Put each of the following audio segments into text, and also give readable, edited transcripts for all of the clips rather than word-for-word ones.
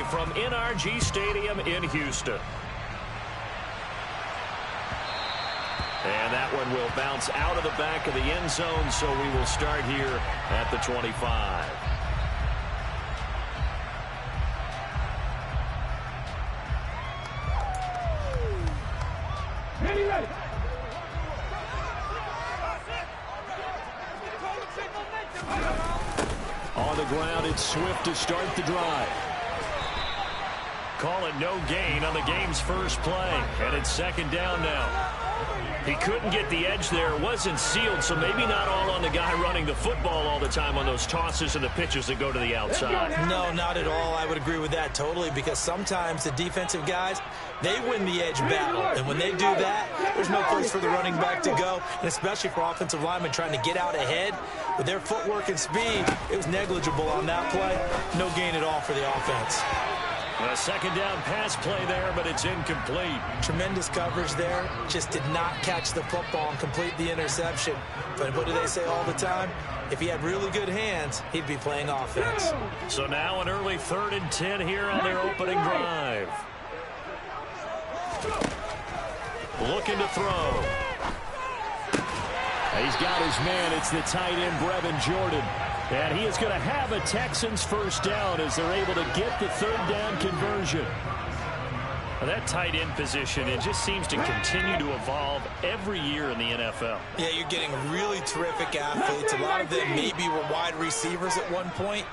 from NRG Stadium in Houston. And that one will bounce out of the back of the end zone, so we will start here at the 25. On the ground, it's Swift to start the drive. Call it no gain on the game's first play, and it's second down now. He couldn't get the edge there. It wasn't sealed, so maybe not all on the guy running the football all the time on those tosses and the pitches that go to the outside. No, not at all. I would agree with that totally, because sometimes the defensive guys, they win the edge battle. And when they do that, there's no place for the running back to go, and especially for offensive linemen trying to get out ahead. With their footwork and speed, it was negligible on that play. No gain at all for the offense. A second down pass play there, but it's incomplete. Tremendous coverage there. Just did not catch the football and complete the interception. But what do they say all the time? If he had really good hands, he'd be playing offense. So now an early 3rd and 10 here on their opening drive. Looking to throw. He's got his man. It's the tight end, Brevin Jordan. And he is going to have a Texans first down as they're able to get the 3rd down conversion. Well, that tight end position, it just seems to continue to evolve every year in the NFL. Yeah, you're getting really terrific athletes. A lot of them maybe were wide receivers at one point.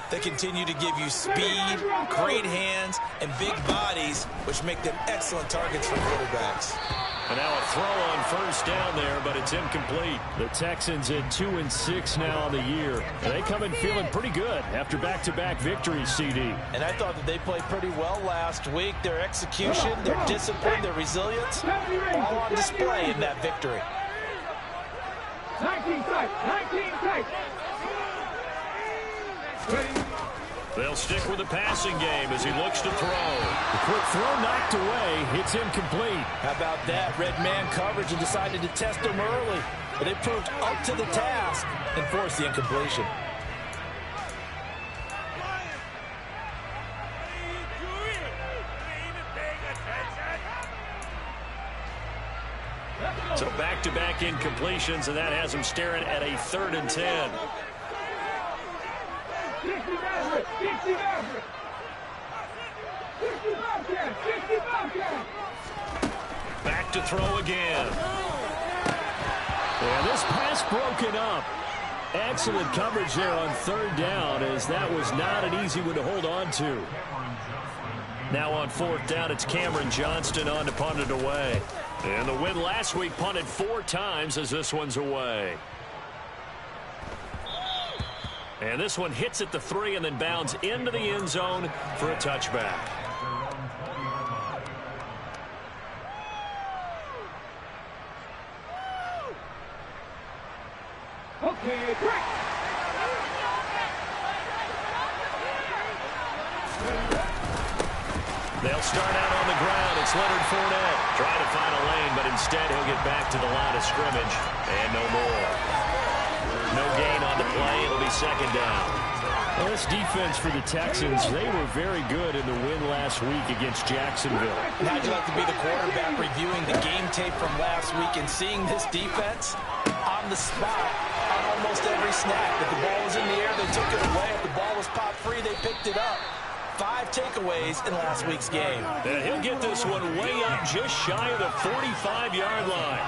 They continue to give you speed, great hands, and big bodies, which make them excellent targets for quarterbacks. And now a throw on first down there, but it's incomplete. The Texans at 2-6 now on the year. And they come in feeling pretty good after back-to-back victories, CD. And I thought that they played pretty well last week. Their execution, their discipline, their resilience, all on display in that victory. 19 tight. They'll stick with the passing game as he looks to throw. The quick throw knocked away. It's incomplete. How about that? Red man coverage and decided to test him early. But they proved up to the task and forced the incompletion. So back-to-back incompletions, and that has him staring at a 3rd and 10. Back to throw again. And this pass broken up. Excellent coverage there on 3rd down, as that was not an easy one to hold on to. Now on 4th down, it's Cameron Johnston on to punt it away. And the win last week, punted 4 times as this one's away. And this one hits at the 3 and then bounds into the end zone for a touchback. Okay, break. They'll start out on the ground. It's Leonard Fournette. Trying to find a lane, but instead he'll get back to the line of scrimmage. And no more. No gain on the play. It'll be second down. Well, this defense for the Texans, they were very good in the win last week against Jacksonville. How'd you like to be the quarterback reviewing the game tape from last week and seeing this defense on the spot on almost every snap? If the ball was in the air, they took it away. If the ball was pop free, they picked it up. 5 takeaways in last week's game. And he'll get this one way up just shy of the 45-yard line.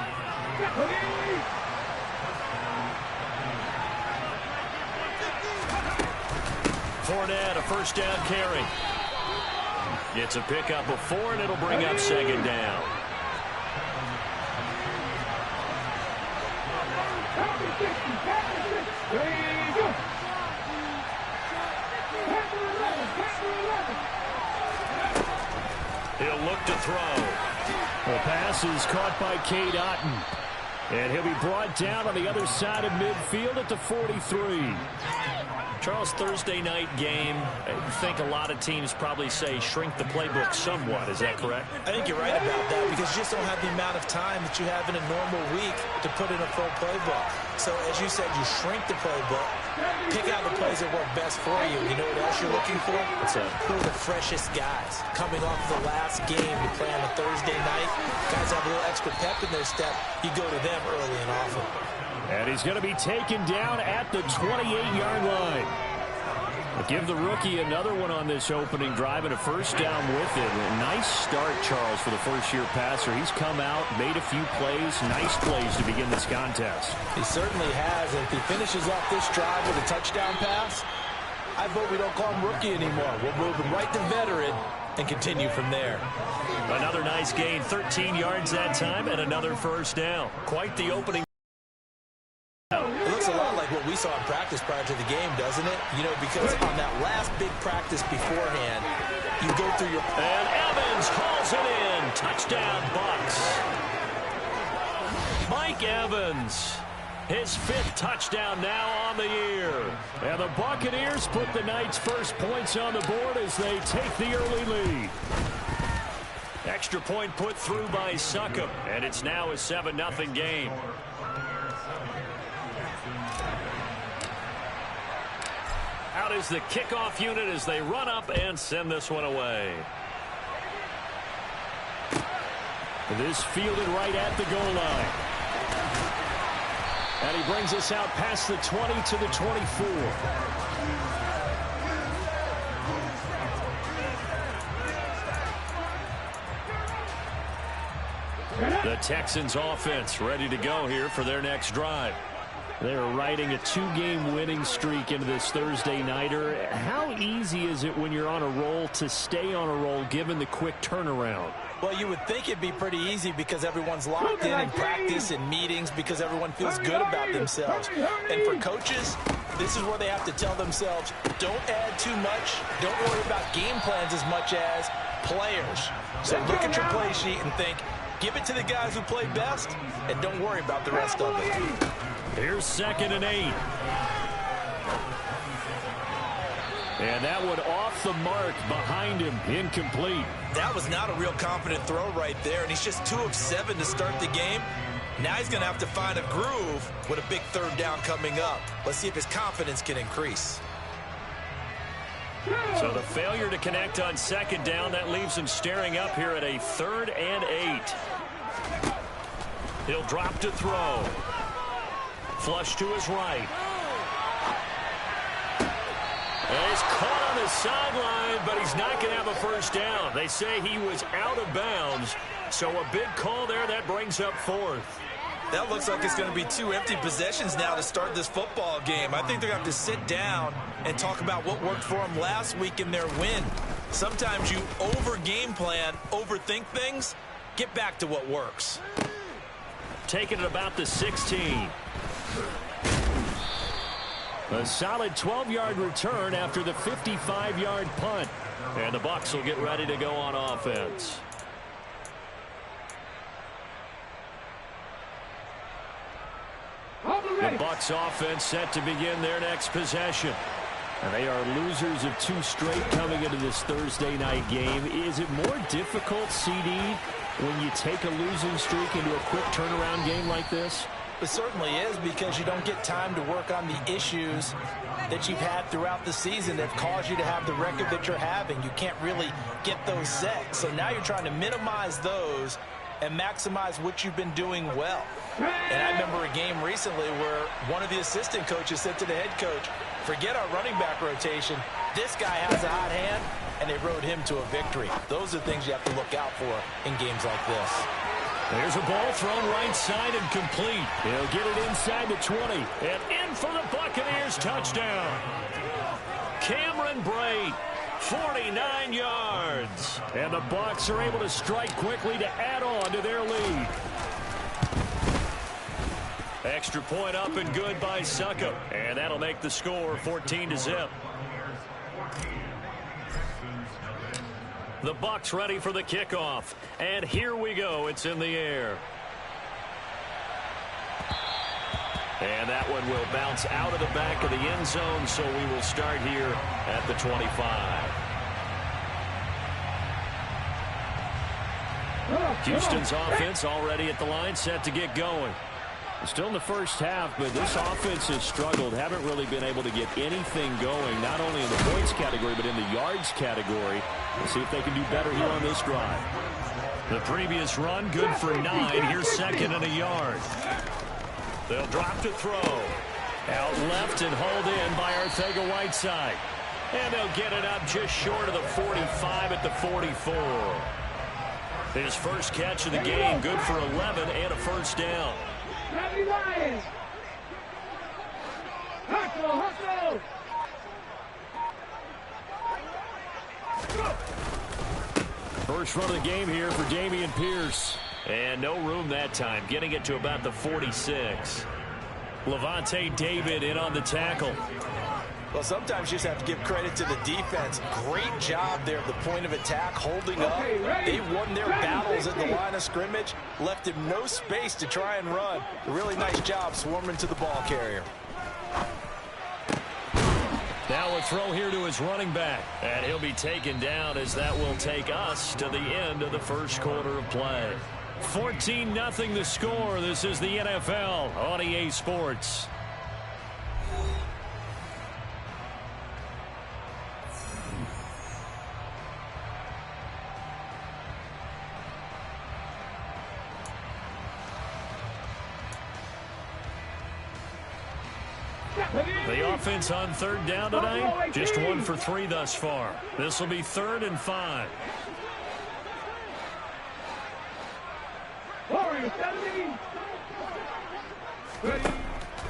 Fournette, a first down carry. It's a pickup of 4, and it'll bring up second down. He'll look to throw. The pass is caught by Cade Otton. And he'll be brought down on the other side of midfield at the 43. Charles, Thursday night game, I think a lot of teams probably say shrink the playbook somewhat. Is that correct? I think you're right about that, because you just don't have the amount of time that you have in a normal week to put in a full playbook. So, as you said, you shrink the playbook. Pick out the plays that work best for you. You know what else you're looking for? Who are the freshest guys coming off the last game to play on a Thursday night? Guys have a little extra pep in their step. You go to them early and often. And he's going to be taken down at the 28-yard line. Give the rookie another one on this opening drive and a first down with it. Nice start, Charles, for the first-year passer. He's come out, made a few plays, nice plays to begin this contest. He certainly has. And if he finishes off this drive with a touchdown pass, I vote we don't call him rookie anymore. We'll move him right to veteran and continue from there. Another nice gain, 13 yards that time, and another first down. Quite the opening. It looks a lot like what we saw in practice prior to the game, doesn't it? You know, because on that last big practice beforehand, you go through your... And Evans hauls it in. Touchdown, Bucks. Mike Evans, his 5th touchdown now on the year. And the Buccaneers put the night's first points on the board as they take the early lead. Extra point put through by Succop, and it's now a 7-0 game. Out is the kickoff unit as they run up and send this one away. This fielded right at the goal line. And he brings us out past the 20 to the 24. The Texans offense ready to go here for their next drive. They're riding a 2-game winning streak into this Thursday nighter. How easy is it when you're on a roll to stay on a roll given the quick turnaround? Well, you would think it'd be pretty easy because everyone's locked in practice and meetings because everyone feels good about themselves. And for coaches, this is where they have to tell themselves, don't add too much. Don't worry about game plans as much as players. So look at your play sheet and think, give it to the guys who play best and don't worry about the rest of it. Here's 2nd and 8. And that one off the mark behind him, incomplete. That was not a real confident throw right there, and he's just 2 of 7 to start the game. Now he's going to have to find a groove with a big 3rd down coming up. Let's see if his confidence can increase. So the failure to connect on 2nd down, that leaves him staring up here at a 3rd and 8. He'll drop to throw. Flush to his right. And he's caught on the sideline, but he's not going to have a first down. They say he was out of bounds, so a big call there that brings up 4th. That looks like it's going to be 2 empty possessions now to start this football game. I think they're going to have to sit down and talk about what worked for them last week in their win. Sometimes you over-game plan, overthink things. Get back to what works. Taking it about the 16. A solid 12-yard return after the 55-yard punt. And the Bucs will get ready to go on offense. The Bucs offense set to begin their next possession. And they are losers of 2 straight coming into this Thursday night game. Is it more difficult, CD, when you take a losing streak into a quick turnaround game like this? It certainly is, because you don't get time to work on the issues that you've had throughout the season that have caused you to have the record that you're having. You can't really get those set. So now you're trying to minimize those and maximize what you've been doing well. And I remember a game recently where one of the assistant coaches said to the head coach, forget our running back rotation. This guy has a hot hand, and they rode him to a victory. Those are things you have to look out for in games like this. There's a ball thrown right side and complete. He'll get it inside the 20. And in for the Buccaneers touchdown. Cameron Brate, 49 yards. And the Bucs are able to strike quickly to add on to their lead. Extra point up and good by Succop. And that'll make the score 14-0. The Bucs ready for the kickoff. And here we go. It's in the air. And that one will bounce out of the back of the end zone, so we will start here at the 25. Houston's offense already at the line, set to get going. Still in the first half, but this offense has struggled. Haven't really been able to get anything going, not only in the points category, but in the yards category. Let's see if they can do better here on this drive. The previous run, good for 9. Here's second and a yard. They'll drop to throw. Out left and hauled in by Arcega-Whiteside. And they'll get it up just short of the 45 at the 44. His first catch of the game, good for 11 and a first down. Hustle! First run of the game here for Dameon Pierce. And no room that time, getting it to about the 46. Levante David in on the tackle. Well, sometimes you just have to give credit to the defense. Great job there at the point of attack, holding up. They won their battles at the line of scrimmage, left him no space to try and run. A really nice job swarming to the ball carrier. Now a throw here to his running back. And he'll be taken down as that will take us to the end of the first quarter of play. 14-0 the score. This is the NFL on EA Sports. The offense on third down tonight, just 1 for 3 thus far. This will be 3rd and 5.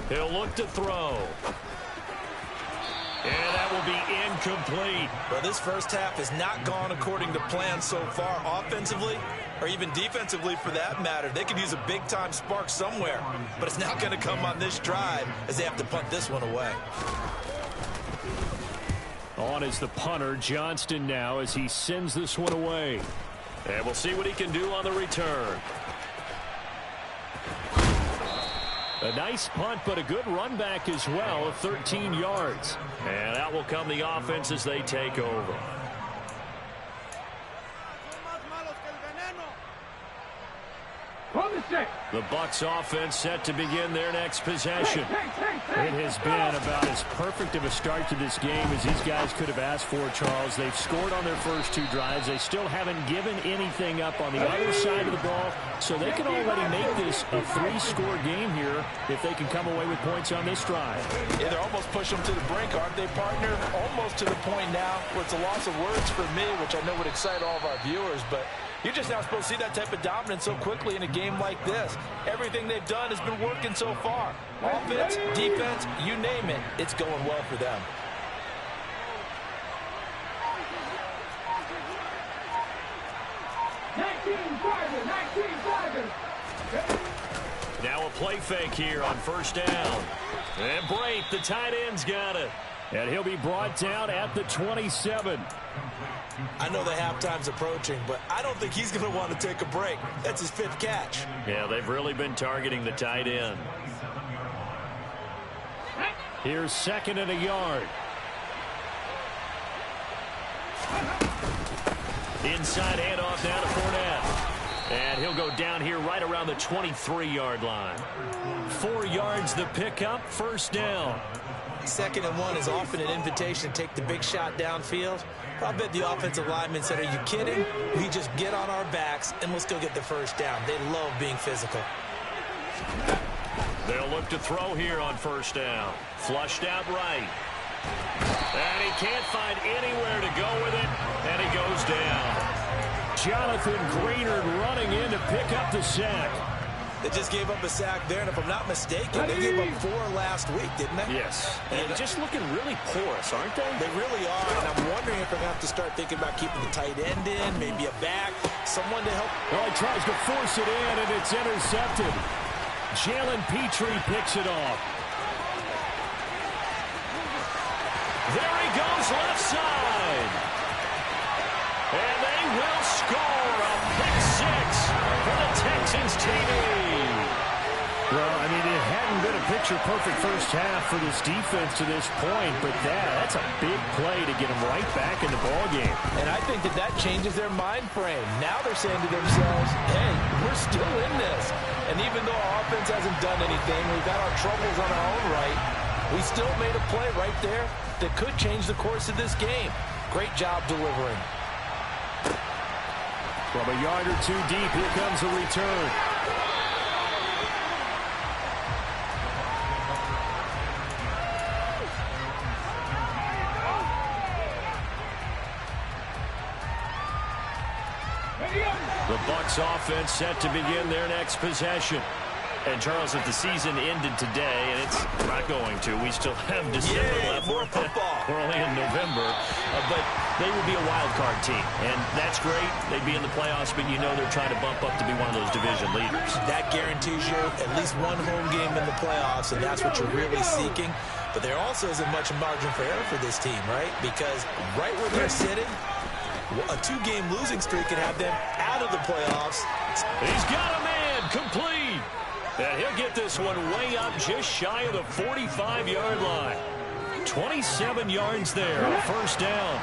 He'll look to throw. And that will be incomplete. Well, this first half has not gone according to plan so far offensively, or even defensively for that matter. They could use a big-time spark somewhere, but it's not going to come on this drive as they have to punt this one away. On is the punter, Johnston, now as he sends this one away. And we'll see what he can do on the return. A nice punt, but a good run back as well of 13 yards. And out will come the offense as they take over. The Bucs offense set to begin their next possession. It has been about as perfect of a start to this game as these guys could have asked for, Charles. They've scored on their first 2 drives. They still haven't given anything up on the other side of the ball, so they can already make this a 3-score game here if they can come away with points on this drive. Yeah, they're almost pushing them to the brink, aren't they, partner? Almost to the point now where it's a loss of words for me, which I know would excite all of our viewers, but you're just not supposed to see that type of dominance so quickly in a game like this. Everything they've done has been working so far. Offense, defense, you name it, it's going well for them. Now a play fake here on first down. And Brait, the tight end's got it. And he'll be brought down at the 27. I know the halftime's approaching, but I don't think he's going to want to take a break. That's his 5th catch. Yeah, they've really been targeting the tight end. Here's 2nd and a yard. Inside handoff down to Fournette. And he'll go down here right around the 23-yard line. 4 yards the pickup, first down. 2nd and 1 is often an invitation to take the big shot downfield. I bet the offensive lineman said, are you kidding? We just get on our backs and let's go get the first down. They love being physical. They'll look to throw here on first down. Flushed out right. And he can't find anywhere to go with it, and he goes down. Jonathan Greenard running in to pick up the sack. They just gave up a sack there, and if I'm not mistaken, they gave up 4 last week, didn't they? Yes. And just looking really porous, aren't they? They really are, and I'm wondering if they're going to have to start thinking about keeping the tight end in, maybe a back, someone to help. Well, he tries to force it in, and it's intercepted. Jalen Petrie picks it off. There he goes, left side. And they will score a pick 6 for the Texans TV. Well, I mean, it hadn't been a picture-perfect first half for this defense to this point, but that's a big play to get them right back in the ballgame. And I think that changes their mind frame. Now they're saying to themselves, hey, we're still in this. And even though our offense hasn't done anything, we've got our troubles on our own right, we still made a play right there that could change the course of this game. Great job delivering. From a yard or two deep, here comes a return. The Bucs offense set to begin their next possession. And, Charles, if the season ended today, and it's not going to, we still have December left. More football. We're only in November. But they would be a wild card team. And that's great. They'd be in the playoffs, but you know they're trying to bump up to be one of those division leaders. That guarantees you at least one home game in the playoffs, and that's what you're really seeking. But there also isn't much margin for error for this team, right? Because right where they're sitting, a two-game losing streak can have them out of the playoffs. He's got a man complete. And he'll get this one way up just shy of the 45-yard line. 27 yards there on first down.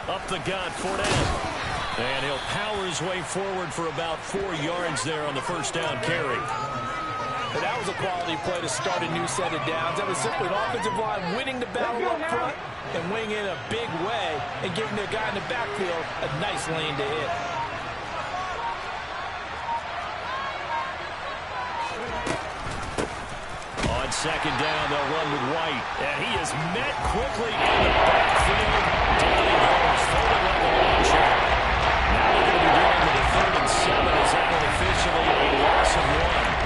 Up the gut, Fournette. And he'll power his way forward for about 4 yards there on the first down carry. But that was a quality play to start a new set of downs. That was simply an offensive line winning the battle up front and winning in a big way and giving their guy in the backfield a nice lane to hit. On second down, they'll run with White. And he is met quickly in the backfield. Down he goes, folded like a launcher. Now they're going to be dealing with a 3rd and 7 as that officially a loss of 1.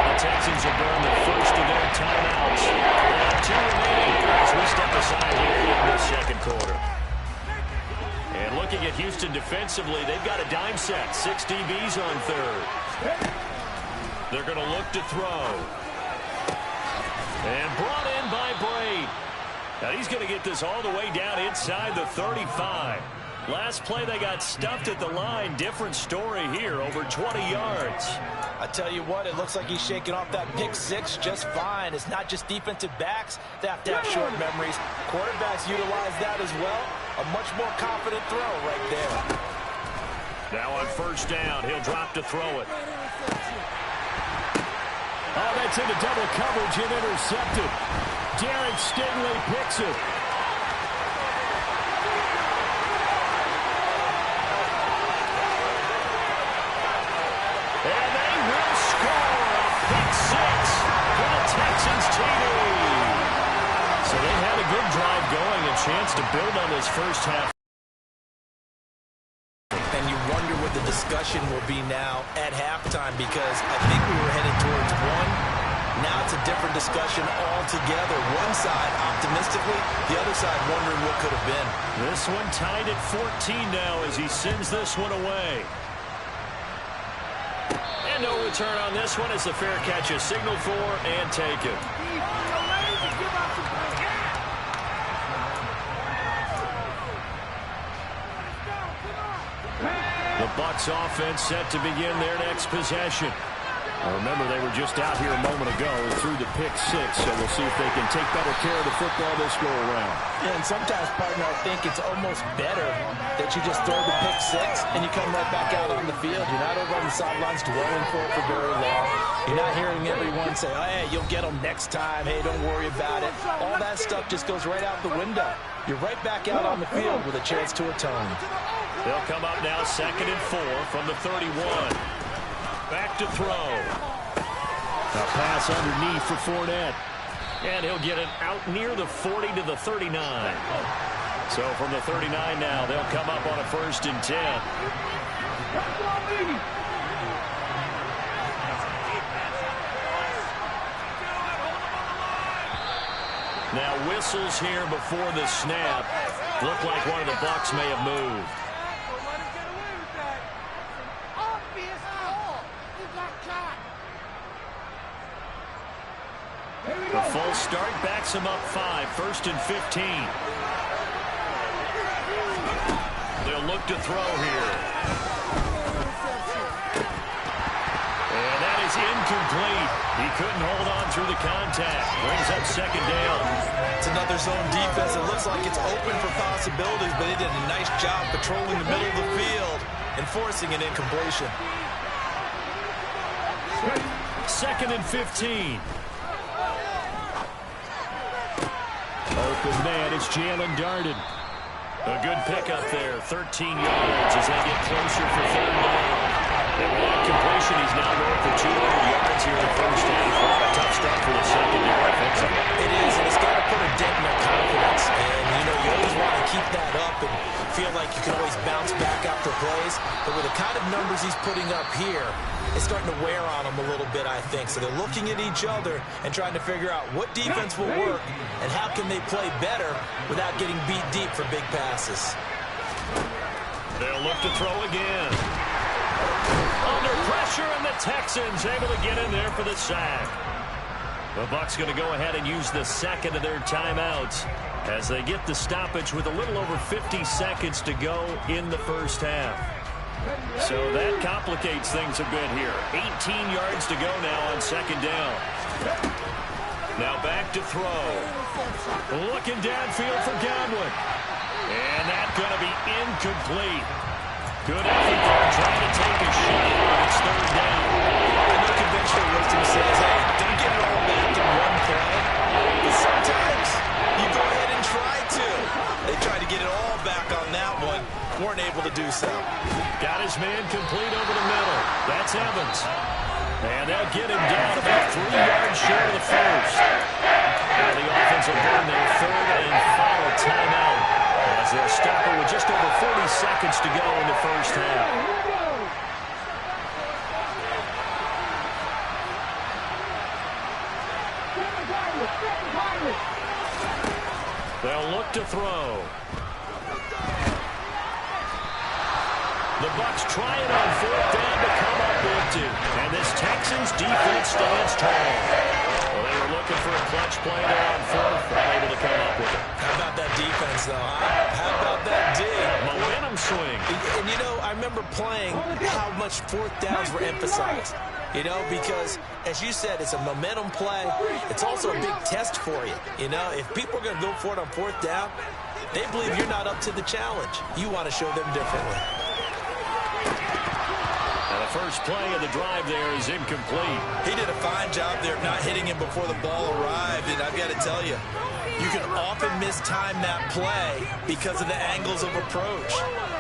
The Texans will burn the first of their timeouts. 2 remaining as we step aside here in the second quarter. And looking at Houston defensively, they've got a dime set. 6 DBs on 3rd. They're going to look to throw. And brought in by Braid. Now he's going to get this all the way down inside the 35. Last play they got stuffed at the line. Different story here, over 20 yards. I tell you what, it looks like he's shaking off that pick 6 just fine. It's not just defensive backs that have to have short memories. Quarterbacks utilize that as well. A much more confident throw right there. Now on first down, he'll drop to throw it. Oh, that's into double coverage and intercepted. Derek Stingley picks it. And they will score a pick 6 for the Texans TD. So they had a good drive going, a chance to build on this first half. And you wonder what the discussion will be now at halftime, because I think we were headed towards 1. Now it's a different discussion altogether. One side optimistically, the other side wondering what could have been. This one tied at 14 now as he sends this one away. And no return on this one as the fair catch is signaled for and taken. The Bucs offense set to begin their next possession. Now remember, they were just out here a moment ago through the pick 6, so we'll see if they can take better care of the football this go around. Yeah, and sometimes, partner, I think it's almost better that you just throw the pick 6 and you come right back out on the field. You're not over on the sidelines dwelling for it for very long. You're not hearing everyone say, oh, hey, you'll get them next time. Hey, don't worry about it. All that stuff just goes right out the window. You're right back out on the field with a chance to atone. They'll come up now 2nd and 4 from the 31. Back to throw. A pass underneath for Fournette. And he'll get it out near the 40 to the 39. So from the 39 now, they'll come up on a 1st and 10. Now whistles here before the snap. Looked like one of the Bucs may have moved. The full start backs him up 5, 1st and 15. They'll look to throw here. is incomplete. He couldn't hold on through the contact. Brings up second down. It's another zone defense. It looks like it's open for possibilities, but he did a nice job patrolling the middle of the field and forcing an incompletion. 2nd and 15. Open man, it's Jalen Darden. A good pickup there, 13 yards as they get closer for third down. And long completion, he's now going for 200 yards here in the first half. A tough start for the secondary offensively. It is, and it's got to put a dent in their confidence. And, you know, you always want to keep that up and feel like you can always bounce back after plays. But with the kind of numbers he's putting up here, it's starting to wear on them a little bit, I think. So they're looking at each other and trying to figure out what defense will work and how can they play better without getting beat deep for big passes. They'll look to throw again. Under pressure, and the Texans able to get in there for the sack. The Bucs going to go ahead and use the second of their timeouts as they get the stoppage with a little over 50 seconds to go in the first half. So that complicates things a bit here. 18 yards to go now on second down. Now back to throw. Looking downfield for Godwin. And that's going to be incomplete. Good effort there, trying to take a shot. It's third down. I know conventional wisdom says, hey, don't get it all back in one play. But sometimes you go ahead and try to. They tried to get it all back on that one. Weren't able to do so. Got his man complete over the middle. That's Evans. And they'll get him down about 3 yards short of the first. Now the offense will burn their third and final timeout as they'll stop it with just over 40 seconds to go in the first half. They'll look to throw. The Bucs try it on fourth down to come up empty. And this Texans defense stands tall. Well, they were looking for a clutch play there on fourth. Unable to come up with it. How about that defense, though, huh? How about that D? Momentum swing. And, you know, I remember playing how much fourth downs were emphasized. You know, because, as you said, it's a momentum play. It's also a big test for you. You know, if people are going to go for it on fourth down, they believe you're not up to the challenge. You want to show them differently. And the first play of the drive there is incomplete. He did a fine job there of not hitting him before the ball arrived. And I've got to tell you, you can often mistime that play because of the angles of approach.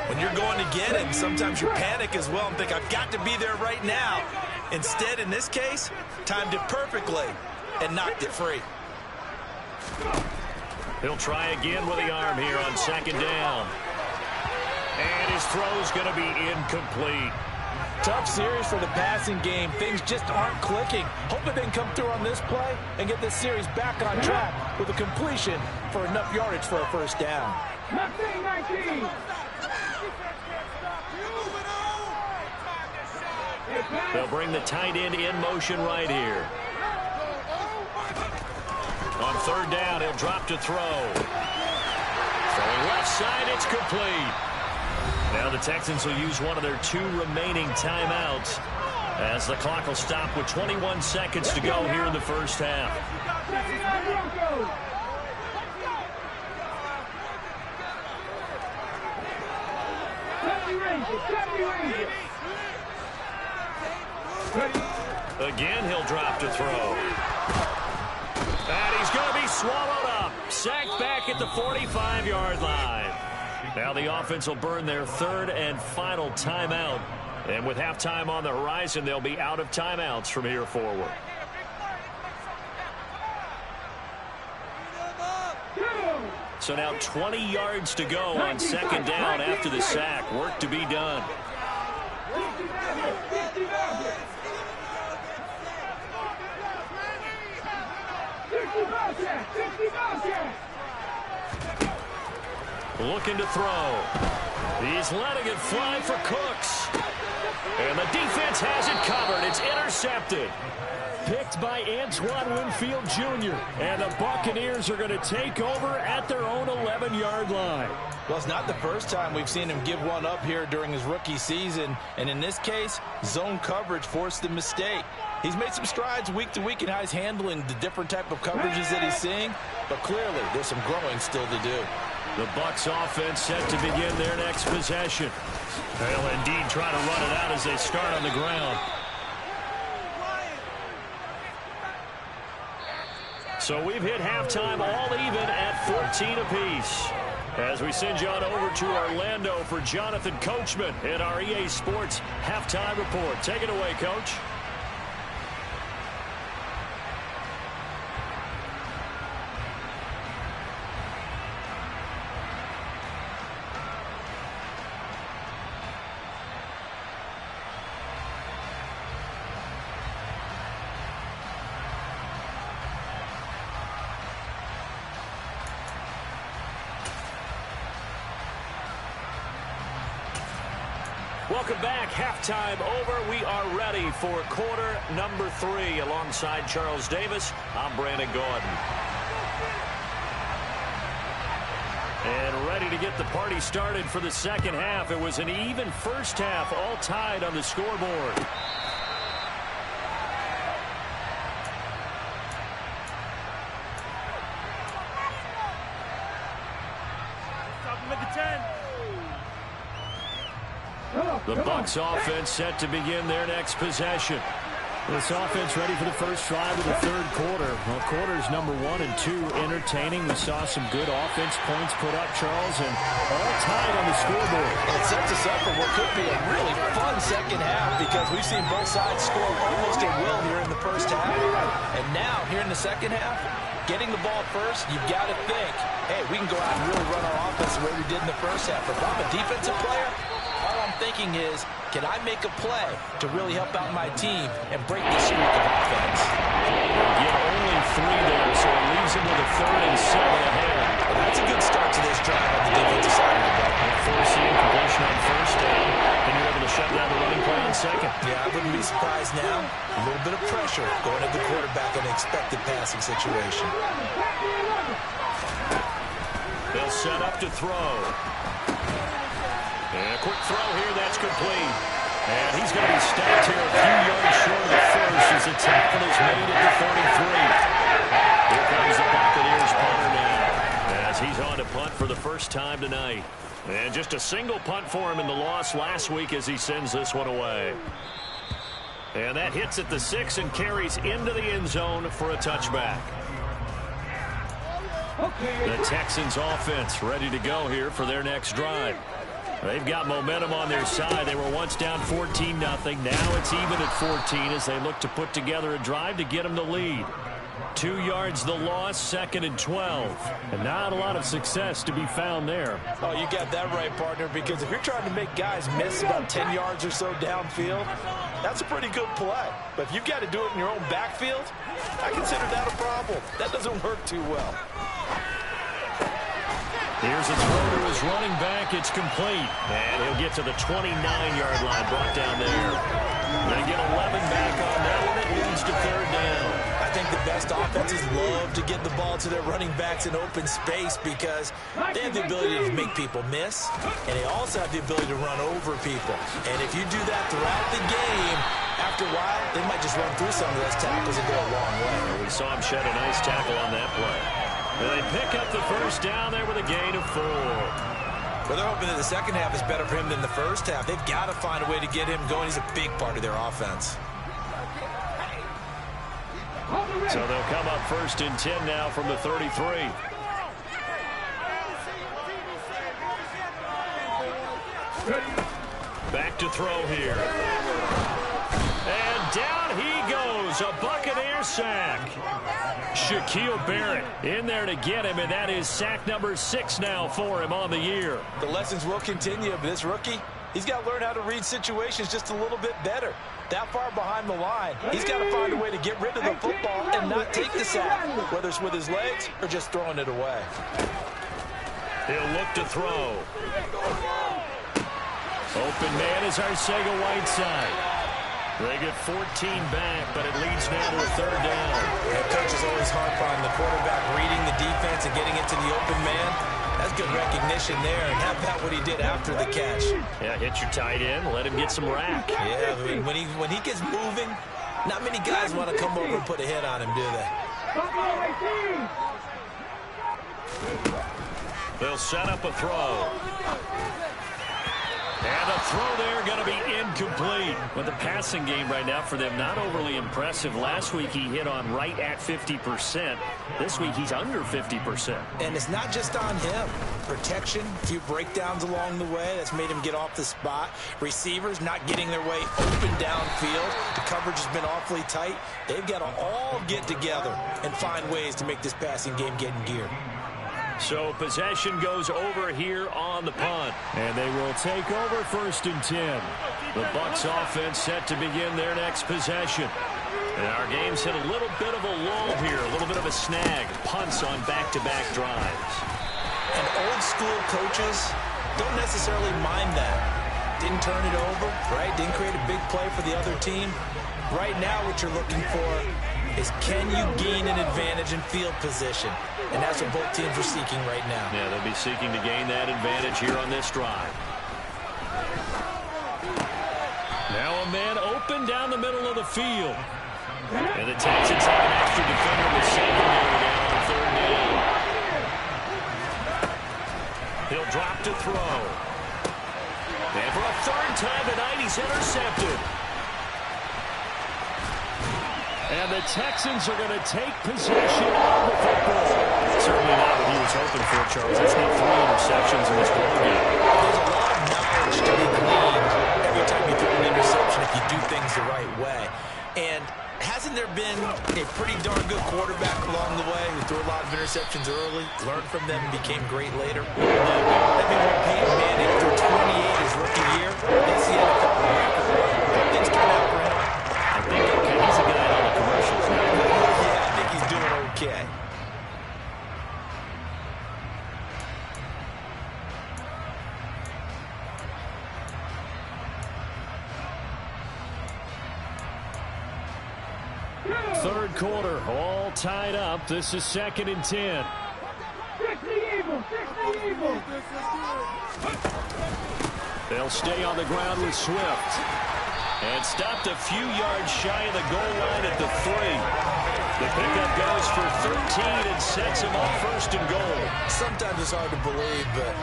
When you're going to get him, sometimes you panic as well and think, I've got to be there right now. Instead, in this case, timed it perfectly and knocked it free. He'll try again with the arm here on second down. And his throw's going to be incomplete. Tough series for the passing game. Things just aren't clicking. Hoping they can come through on this play and get this series back on track with a completion for enough yardage for a first down. 19. They'll bring the tight end in motion right here. On third down, he'll drop to throw. Throwing left side, it's complete. Now the Texans will use one of their 2 remaining timeouts as the clock will stop with 21 seconds to go here in the first half. Again, he'll drop to throw. And he's going to be swallowed up. Sacked back at the 45-yard line. Now the offense will burn their third and final timeout. And with halftime on the horizon, they'll be out of timeouts from here forward. So now 20 yards to go on second down after the sack. Work to be done. Looking to throw. He's letting it fly for Cooks. And the defense has it covered. It's intercepted. Picked by Antoine Winfield Jr. And the Buccaneers are going to take over at their own 11-yard line. Well, it's not the first time we've seen him give one up here during his rookie season. And in this case, zone coverage forced the mistake. He's made some strides week to week in how he's handling the different type of coverages that he's seeing. But clearly, there's some growing still to do. The Bucs offense set to begin their next possession. They'll indeed try to run it out as they start on the ground. So we've hit halftime all even at 14 apiece. As we send you on over to Orlando for Jonathan Coachman in our EA Sports Halftime Report. Take it away, Coach. Welcome back. Halftime over. We are ready for quarter number 3. Alongside Charles Davis, I'm Brandon Gordon. And ready to get the party started for the second half. It was an even first half, all tied on the scoreboard. Stop him at the 10. The Bucs offense set to begin their next possession. This offense ready for the first drive of the third quarter. Well, quarters number 1 and 2 entertaining. We saw some good offense points put up, Charles, and all tied on the scoreboard. It sets us up for what could be a really fun second half because we've seen both sides score almost at will here in the first half. And now, here in the second half, getting the ball first, you've got to think, hey, we can go out and really run our offense the way we did in the first half. If I'm a defensive player, all I'm thinking is, can I make a play to really help out my team and break the streak of offense? Get only 3 there, so it leaves him with a 3rd and 7 ahead. Well, that's a good start to this drive on the defensive side of the ball. Forcing completion on first down, and you're able to shut down the running play on second. Yeah, I wouldn't be surprised now. A little bit of pressure going at the quarterback in an expected passing situation. They'll set up to throw. And a quick throw here, that's complete. And he's going to be stopped here a few yards short of the first as the tackle is made at the 33. Here comes the Buccaneers punter now as he's on to punt for the first time tonight. And just a single punt for him in the loss last week as he sends this one away. And that hits at the 6 and carries into the end zone for a touchback. The Texans offense ready to go here for their next drive. They've got momentum on their side. They were once down 14-0. Now it's even at 14 as they look to put together a drive to get them the lead. 2 yards the loss, 2nd and 12. And not a lot of success to be found there. Oh, you got that right, partner, because if you're trying to make guys miss about 10 yards or so downfield, that's a pretty good play. But if you've got to do it in your own backfield, I consider that a problem. That doesn't work too well. Here's a throw to his running back. It's complete. And he'll get to the 29-yard line, brought down there. They get 11 back on that one. It leads to 3rd down. I think the best offenses love to get the ball to their running backs in open space because they have the ability to make people miss, and they also have the ability to run over people. And if you do that throughout the game, after a while, they might just run through some of those tackles and go a long way. We saw him shed a nice tackle on that play. And they pick up the first down there with a gain of 4. Well, they're hoping that the second half is better for him than the first half. They've got to find a way to get him going. He's a big part of their offense. So they'll come up 1st and 10 now from the 33. Back to throw here. And down he goes. A Buccaneer sack. Shaquille Barrett in there to get him, and that is sack number 6 now for him on the year. The lessons will continue, but this rookie, he's got to learn how to read situations just a little bit better. That far behind the line, he's got to find a way to get rid of the football and not take the sack, whether it's with his legs or just throwing it away. He'll look to throw. Open man is Arcega-Whiteside. They get 14 back, but it leads now to a 3rd down. Head coach is always hard finding the quarterback reading the defense and getting into the open man. That's good recognition there, and how about what he did after the catch? Yeah, hit your tight end, let him get some rack. Yeah, when he gets moving, not many guys want to come over and put a hit on him, do they? They'll set up a throw. And the throw there going to be incomplete. But the passing game right now for them, not overly impressive. Last week he hit on right at 50%. This week he's under 50%. And it's not just on him. Protection, a few breakdowns along the way. That's made him get off the spot. Receivers not getting their way open downfield. The coverage has been awfully tight. They've got to all get together and find ways to make this passing game get in gear. So possession goes over here on the punt. And they will take over 1st and 10. The Bucs offense set to begin their next possession. And our game's hit a little bit of a lull here, a little bit of a snag. Punts on back-to-back drives. And old school coaches don't necessarily mind that. Didn't turn it over, right? Didn't create a big play for the other team. Right now what you're looking for is, can you gain an advantage in field position? And that's what both teams are seeking right now. Yeah, they'll be seeking to gain that advantage here on this drive. Now a man open down the middle of the field. And the Texans have an extra defender with secondary down on 3rd down. He'll drop to throw. And for a 3rd time tonight, he's intercepted. And the Texans are going to take possession of the football. Certainly not what he was hoping for, Charles. That's now 3 interceptions in this ball game. There's a lot of knowledge to be gleaned every time you throw an interception if you do things the right way. And hasn't there been a pretty darn good quarterback along the way who threw a lot of interceptions early, learned from them, and became great later? That'd be when Peyton Manning threw 28 his rookie year. Yes, he had a couple of record runs. Things turned out for him. I think he's a guy on the commercials now. Yeah, I think he's doing okay. Third quarter, all tied up. This is 2nd and 10. They'll stay on the ground with Swift. And stopped a few yards shy of the goal line at the 3. The pickup goes for 13 and sets him up 1st and goal. Sometimes it's hard to believe, but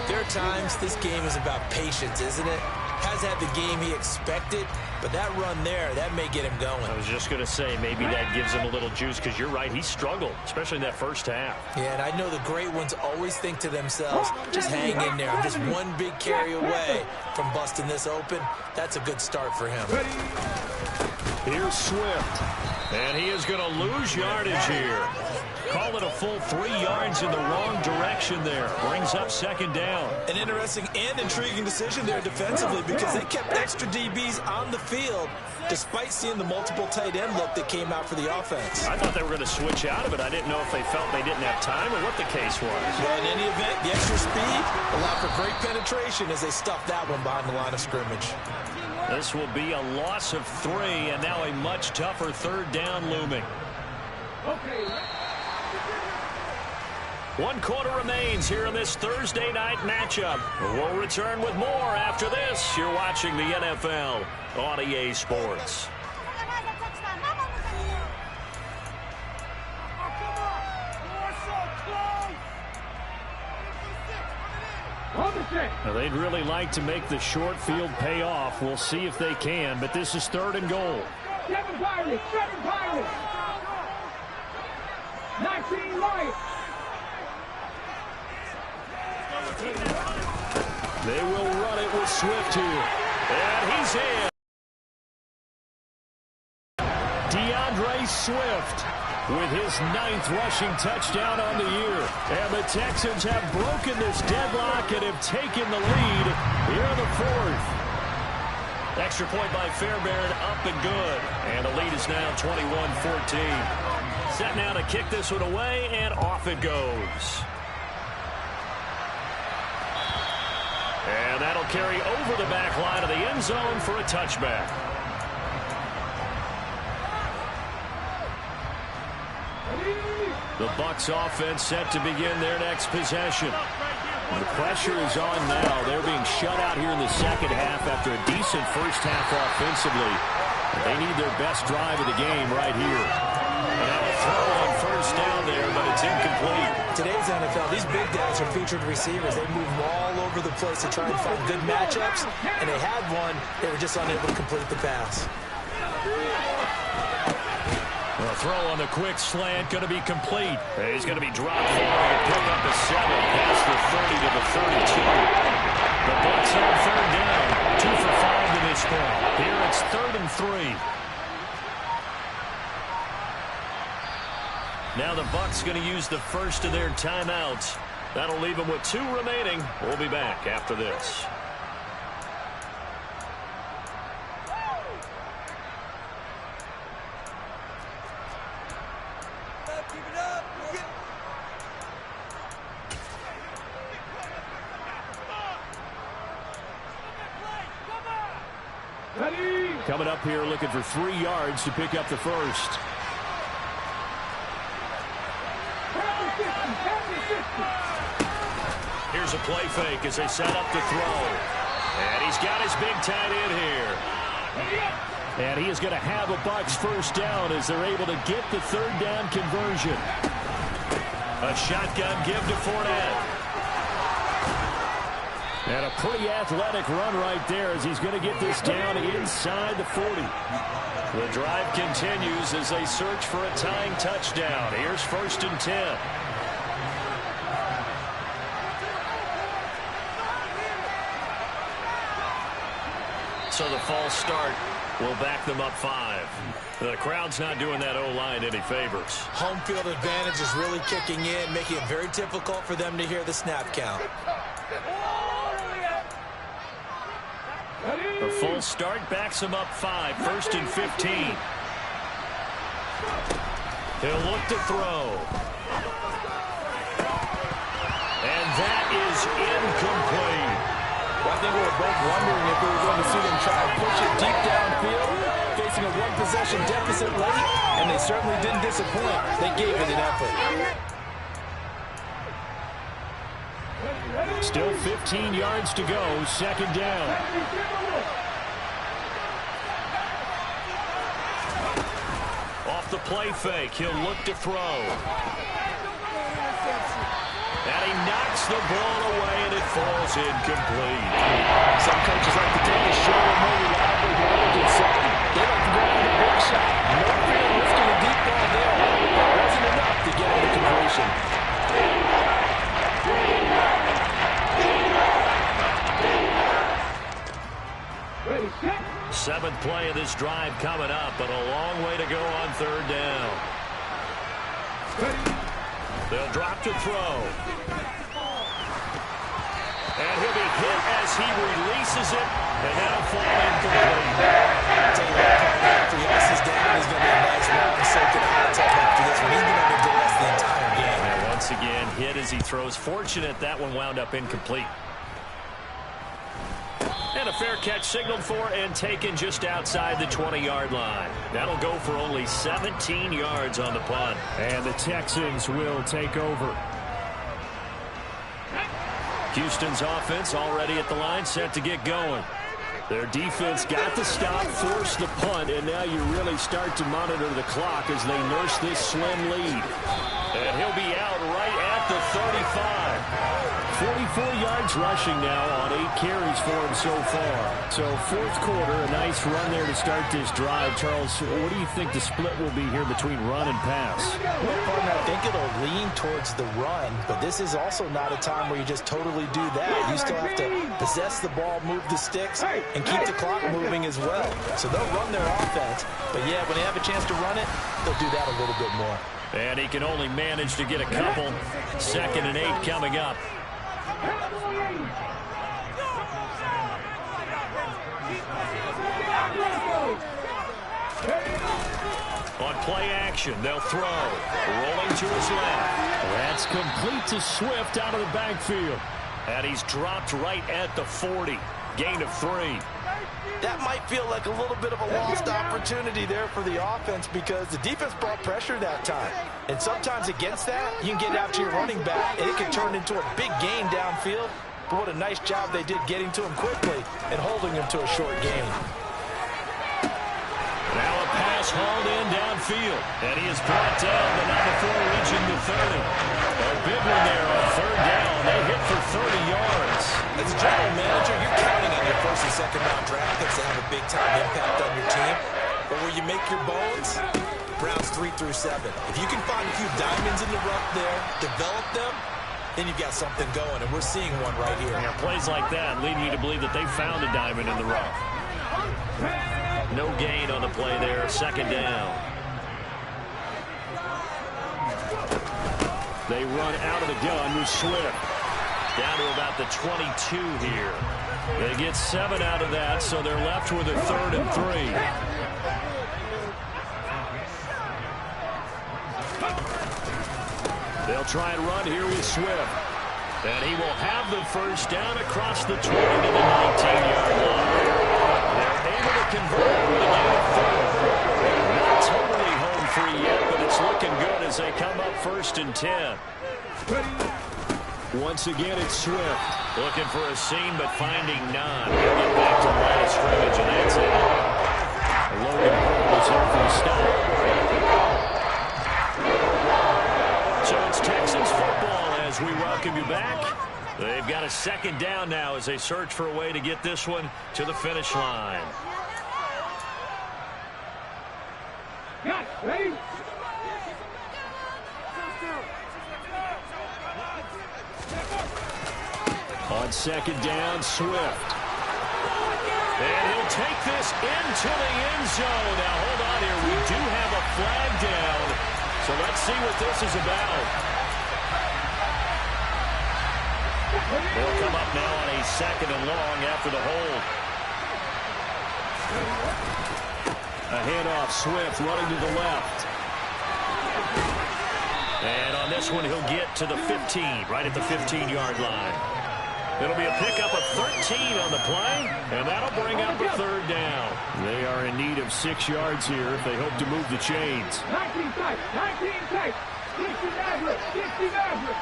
there are times this game is about patience, isn't it? Has had the game he expected, but that run there, that may get him going. I was just going to say, maybe that gives him a little juice, because you're right, he struggled, especially in that first half. Yeah, and I know the great ones always think to themselves, just hang in there. I'm just one big carry away from busting this open. That's a good start for him. Here's Swift, and he is going to lose yardage here. Call it a full 3 yards in the wrong direction there. Brings up 2nd down. An interesting and intriguing decision there defensively, because they kept extra DBs on the field despite seeing the multiple tight end look that came out for the offense. I thought they were going to switch out of it. I didn't know if they felt they didn't have time or what the case was. Well, in any event, the extra speed allowed for great penetration as they stuffed that one behind the line of scrimmage. This will be a loss of 3, and now a much tougher 3rd down looming. 1 quarter remains here in this Thursday night matchup. We'll return with more after this. You're watching the NFL on EA Sports. Now, they'd really like to make the short field pay off. We'll see if they can, but this is 3rd and goal. 7 Pirates, 19 Lions. They will run it with Swift here. And he's in. DeAndre Swift with his 9th rushing touchdown on the year. And the Texans have broken this deadlock and have taken the lead here in the 4th. Extra point by Fairbairn, up and good. And the lead is now 21-14. Set now to kick this one away, and off it goes. And that'll carry over the back line of the end zone for a touchback. The Bucs offense set to begin their next possession. The pressure is on now. They're being shut out here in the second half after a decent first half offensively. They need their best drive of the game right here. And now a throw on first down there, but it's incomplete. Today's NFL, these big guys are featured receivers. They move all over the place to try and find good matchups, and they had one. They were just unable to complete the pass. A throw on the quick slant, going to be complete. He's going to be dropped for and pick up a 7 past the 30 to the 32. The Bucs on third down, 2 for 5 to this point. Here it's 3rd and 3. Now the Bucs going to use the first of their timeouts. That'll leave them with 2 remaining. We'll be back after this. Coming up here looking for 3 yards to pick up the first. Here's a play fake as they set up the throw. And he's got his big tight end here. And he is going to have a Bucs first down as they're able to get the 3rd down conversion. A shotgun give to Fournette. And a pretty athletic run right there as he's going to get this down inside the 40. The drive continues as they search for a tying touchdown. Here's 1st and 10. So the false start will back them up 5. The crowd's not doing that O-line any favors. Home field advantage is really kicking in, making it very difficult for them to hear the snap count. A full start backs him up 5. 1st and 15. He'll look to throw. And that is incomplete. Well, I think we were both wondering if we were going to see them try to push it deep downfield, facing a 1-possession deficit late, and they certainly didn't disappoint. They gave it an effort. Still 15 yards to go, 2nd down. Off the play fake, he'll look to throw. And he knocks the ball away, and it falls incomplete. Some coaches like to take a shorter, more reliable yardage and second. They like to go for the big shot. No fear lifting a deep ball there. That wasn't enough to get him the completion. 7th play of this drive coming up, but a long way to go on 3rd down. They'll drop to throw. And he'll be hit as he releases it, and that'll fall incomplete. I'll tell you what, after he is down, he's going to be a nice long second contact after this one. He's been under duress the entire game. And once again, hit as he throws. Fortunate that one wound up incomplete. And a fair catch signaled for and taken just outside the 20-yard line. That'll go for only 17 yards on the punt. And the Texans will take over. Houston's offense already at the line, set to get going. Their defense got the stop, forced the punt, and now you really start to monitor the clock as they nurse this slim lead. And he'll be out right at the 35. 44 yards rushing now on 8 carries for him so far. So 4th quarter, a nice run there to start this drive. Charles, what do you think the split will be here between run and pass? Well, partner, I think it'll lean towards the run, but this is also not a time where you just totally do that. You still have to possess the ball, move the sticks, and keep the clock moving as well. So they'll run their offense, but yeah, when they have a chance to run it, they'll do that a little bit more. And he can only manage to get a couple. 2nd and 8 coming up. On play action, they'll throw. Rolling to his left. That's complete to Swift out of the backfield. And he's dropped right at the 40. Gain of 3. that might feel like a little bit of a lost opportunity there for the offense because the defense brought pressure that time. And sometimes against that, you can get out to your running back, and it can turn into a big gain downfield. But what a nice job they did getting to him quickly and holding him to a short gain. Now a pass hauled in downfield, and he is brought down, but not before reaching the 30. A big one there on third down. They hit for 30 yards. As a general manager, you're counting on your first and second round draft picks to have a big-time impact on your team. But where you make your bones, rounds 3 through 7. If you can find a few diamonds in the rough there, develop them, then you've got something going, and we're seeing one right here. Yeah, plays like that leading you to believe that they found a diamond in the rough. No gain on the play there, second down. They run out of the gun with Swift. Down to about the 22 here. They get 7 out of that, so they're left with a 3rd and 3. They'll try and run here with Swift. And he will have the first down across the 20 to the 19-yard line. They're able to convert with a gain of 4. Not totally home free yet, but it's looking good as they come up 1st and 10. Once again, it's Swift. Looking for a seam, but finding none. He'll get back to the line of scrimmage, and that's it. Logan Hall is here for the stop. So it's Texans football as we welcome you back. They've got a second down now as they search for a way to get this one to the finish line. Got ready. On second down, Swift. And he'll take this into the end zone. Now, hold on here. We do have a flag down. So let's see what this is about. They'll come up now on a 2nd and long after the hold. A handoff, Swift running to the left. And on this one, he'll get to the 15, right at the 15-yard line. It'll be a pickup of 13 on the play, and that'll bring up a 3rd down. They are in need of 6 yards here if they hope to move the chains. 19 tight, 19 tight. 60 average, 60 average.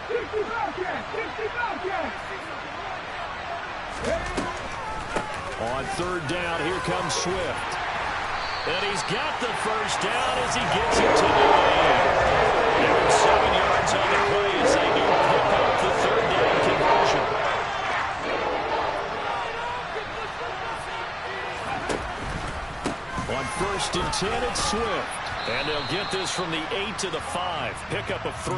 60 Bobcat, 60 Bobcat. On 3rd down, here comes Swift. And he's got the first down as he gets it to the end. There are 7 yards on the play as they do pick up the 3rd down conversion. On 1st and 10, it's Swift. And they'll get this from the 8 to the 5. Pickup of 3.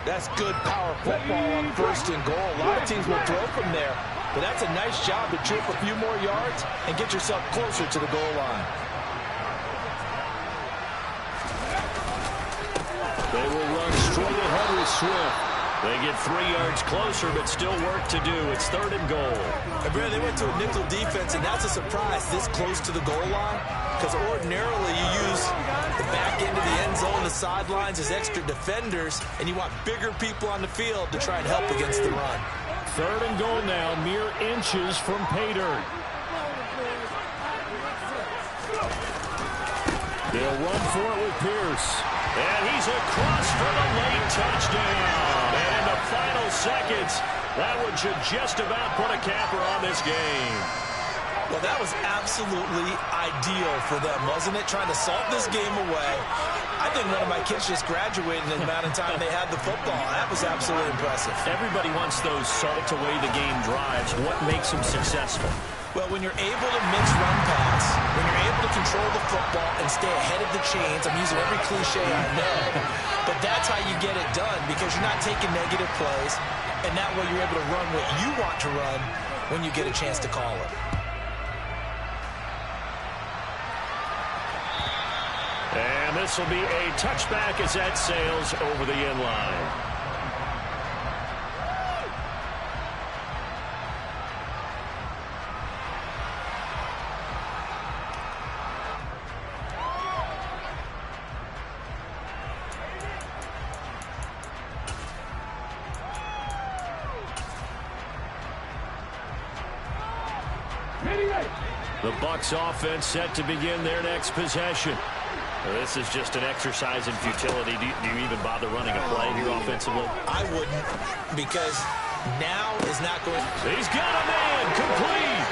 That's good power football on 1st and goal. A lot of teams will throw from there, but that's a nice job to chip a few more yards and get yourself closer to the goal line. They will run straight ahead with Swift. They get 3 yards closer, but still work to do. It's 3rd and goal. And Brad, they went to a nickel defense, and that's a surprise this close to the goal line, because ordinarily you use the back end of the end zone, the sidelines as extra defenders, and you want bigger people on the field to try and help against the run. 3rd and goal now, mere inches from pay dirt. They'll run for it with Pierce. And he's across for the late touchdown. And in the final seconds, that one should just about put a capper on this game. Well, that was absolutely ideal for them, wasn't it? Trying to salt this game away. I think one of my kids just graduated in the amount of time they had the football. That was absolutely impressive. Everybody wants those salt away the game drives. What makes them successful? Well, when you're able to mix run pass, when you're able to control the football and stay ahead of the chains, I'm using every cliche I know, but that's how you get it done because you're not taking negative plays, and that way you're able to run what you want to run when you get a chance to call it. And this will be a touchback as that sails over the end line. The Bucs offense set to begin their next possession. This is just an exercise in futility. Do you even bother running a play here offensively? I wouldn't, because now is not going. He's got a man complete.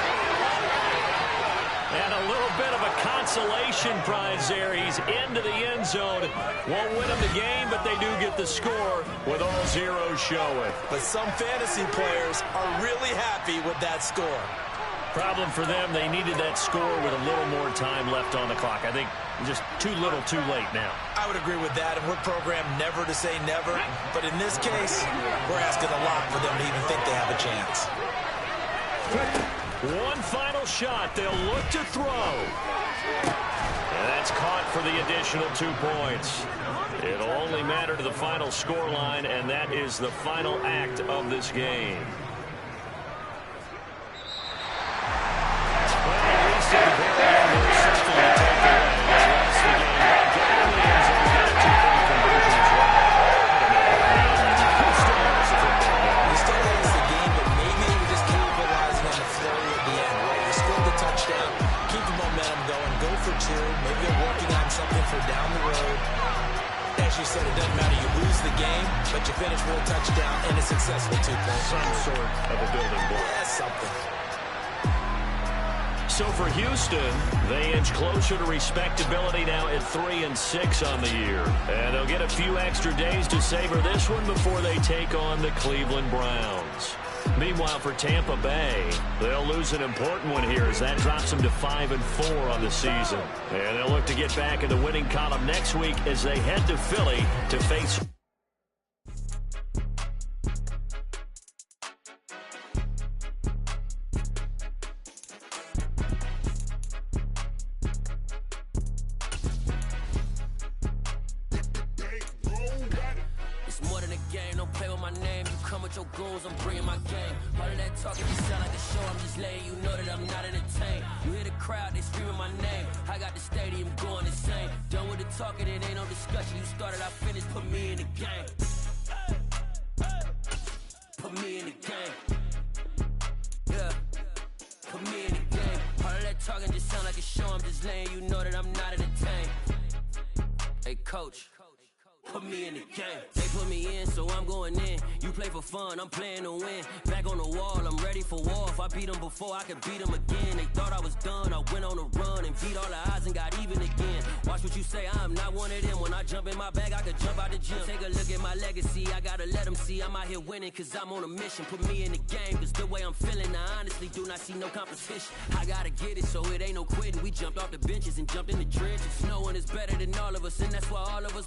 And a little bit of a consolation prize there. He's into the end zone. Won't win them the game, but they do get the score with all zeros showing. But some fantasy players are really happy with that score. Problem for them, they needed that score with a little more time left on the clock. I think just too little, too late now. I would agree with that, and we're programmed never to say never. But in this case, we're asking a lot for them to even think they have a chance. One final shot. They'll look to throw. And that's caught for the additional 2 points. It'll only matter to the final scoreline, and that is the final act of this game. You said it doesn't matter. You lose the game, but you finish with a touchdown and a successful 2 points. Some sort of a building block. Yeah, something. So for Houston, they inch closer to respectability now at 3-6 on the year. And they'll get a few extra days to savor this one before they take on the Cleveland Browns. Meanwhile, for Tampa Bay, they'll lose an important one here as that drops them to 5-4 on the season. And they'll look to get back in the winning column next week as they head to Philly to face... Your goals, I'm bringing my game. All of that talking just sound like a show. I'm just letting you know that I'm not entertained. You hear the crowd, they screaming my name. I got the stadium going insane. Done with the talking, it ain't no discussion. You started, I finished, put me in the game. Put me in the game. Yeah. Put me in the game. All of that talking just sound like a show. I'm just letting you know that I'm not entertained. Hey, coach. Put me in the game. They put me in, so I'm going in. You play for fun, I'm playing to win. Back on the wall, I'm ready for war. If I beat them before, I could beat them again. They thought I was done, I went on a run and beat all the odds and got even again. Watch what you say, I'm not one of them. When I jump in my bag, I could jump out the gym. Take a look at my legacy, I gotta let them see I'm out here winning, cause I'm on a mission. Put me in the game, cause the way I'm feeling, I honestly do not see no competition. I gotta get it, so it ain't no quitting. We jumped off the benches and jumped in the trenches. No one is better than all of us, and that's why all of us